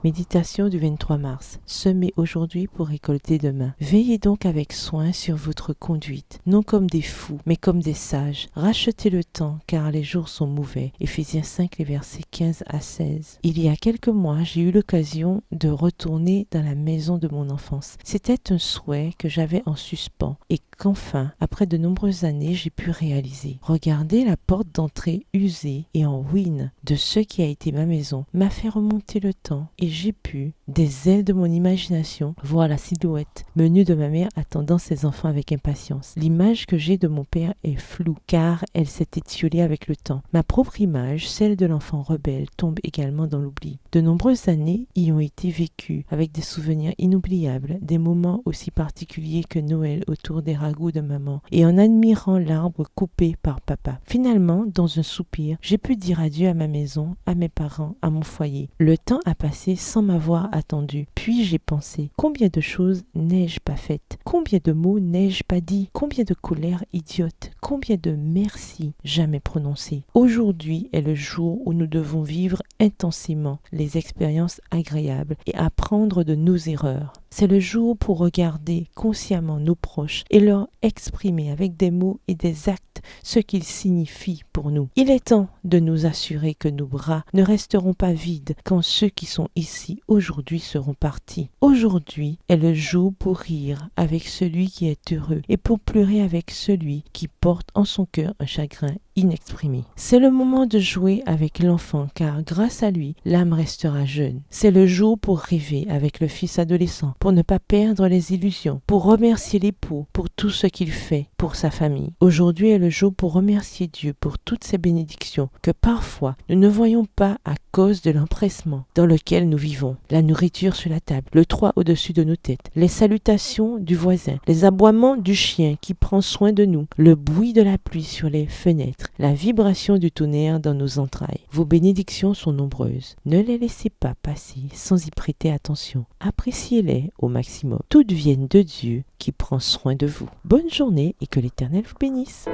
Méditation du 23 mars. Semez aujourd'hui pour récolter demain. Veillez donc avec soin sur votre conduite, non comme des fous, mais comme des sages. Rachetez le temps, car les jours sont mauvais. Éphésiens 5, les versets 15 à 16. Il y a quelques mois, j'ai eu l'occasion de retourner dans la maison de mon enfance. C'était un souhait que j'avais en suspens et qu'enfin, après de nombreuses années, j'ai pu réaliser. Regarder la porte d'entrée usée et en ruine de ce qui a été ma maison m'a fait remonter le temps et j'ai pu, des ailes de mon imagination, voir la silhouette menue de ma mère attendant ses enfants avec impatience. L'image que j'ai de mon père est floue, car elle s'est étiolée avec le temps. Ma propre image, celle de l'enfant rebelle, tombe également dans l'oubli. De nombreuses années y ont été vécues, avec des souvenirs inoubliables, des moments aussi particuliers que Noël autour des ragoûts de maman, et en admirant l'arbre coupé par papa. Finalement, dans un soupir, j'ai pu dire adieu à ma maison, à mes parents, à mon foyer. Le temps a passé sans m'avoir attendu. Puis j'ai pensé, combien de choses n'ai-je pas faites? Combien de mots n'ai-je pas dit? Combien de colères idiotes? Combien de merci jamais prononcés? Aujourd'hui est le jour où nous devons vivre intensément les expériences agréables et apprendre de nos erreurs. C'est le jour pour regarder consciemment nos proches et leur exprimer avec des mots et des actes ce qu'ils signifient pour nous. Il est temps de nous assurer que nos bras ne resteront pas vides quand ceux qui sont ici aujourd'hui seront partis. Aujourd'hui est le jour pour rire avec celui qui est heureux et pour pleurer avec celui qui porte en son cœur un chagrin inexprimé. C'est le moment de jouer avec l'enfant car grâce à lui, l'âme restera jeune. C'est le jour pour rêver avec le fils adolescent, pour ne pas perdre les illusions, pour remercier l'époux pour tout ce qu'il fait pour sa famille. Aujourd'hui est le jour pour remercier Dieu pour toutes ces bénédictions que parfois nous ne voyons pas à cause de l'empressement dans lequel nous vivons. La nourriture sur la table, le toit au-dessus de nos têtes, les salutations du voisin, les aboiements du chien qui prend soin de nous, le bruit de la pluie sur les fenêtres, la vibration du tonnerre dans nos entrailles. Vos bénédictions sont nombreuses. Ne les laissez pas passer sans y prêter attention. Appréciez-les au maximum. Toutes viennent de Dieu qui prend soin de vous. Bonne journée et que l'Éternel vous bénisse.